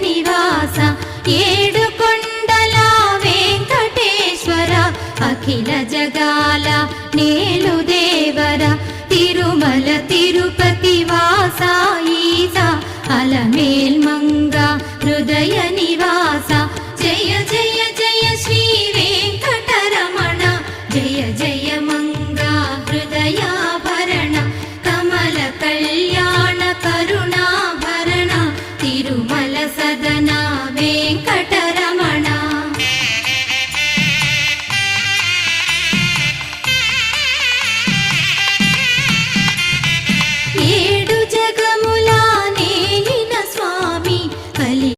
నివాస ఏడుకొండల వెంకటేశ్వర అఖిల జగాల నేలు దేవర తిరుమల తిరుపతి వాస ఈస అలమేల్మంగ హృదయ నివాస జయ జయ జయ శ్రీ వెంకటరమణ జయ జయ మంగ హృదయాభరణ కమల కళ్యాణ కరుణాభరణ తిరుమల సదన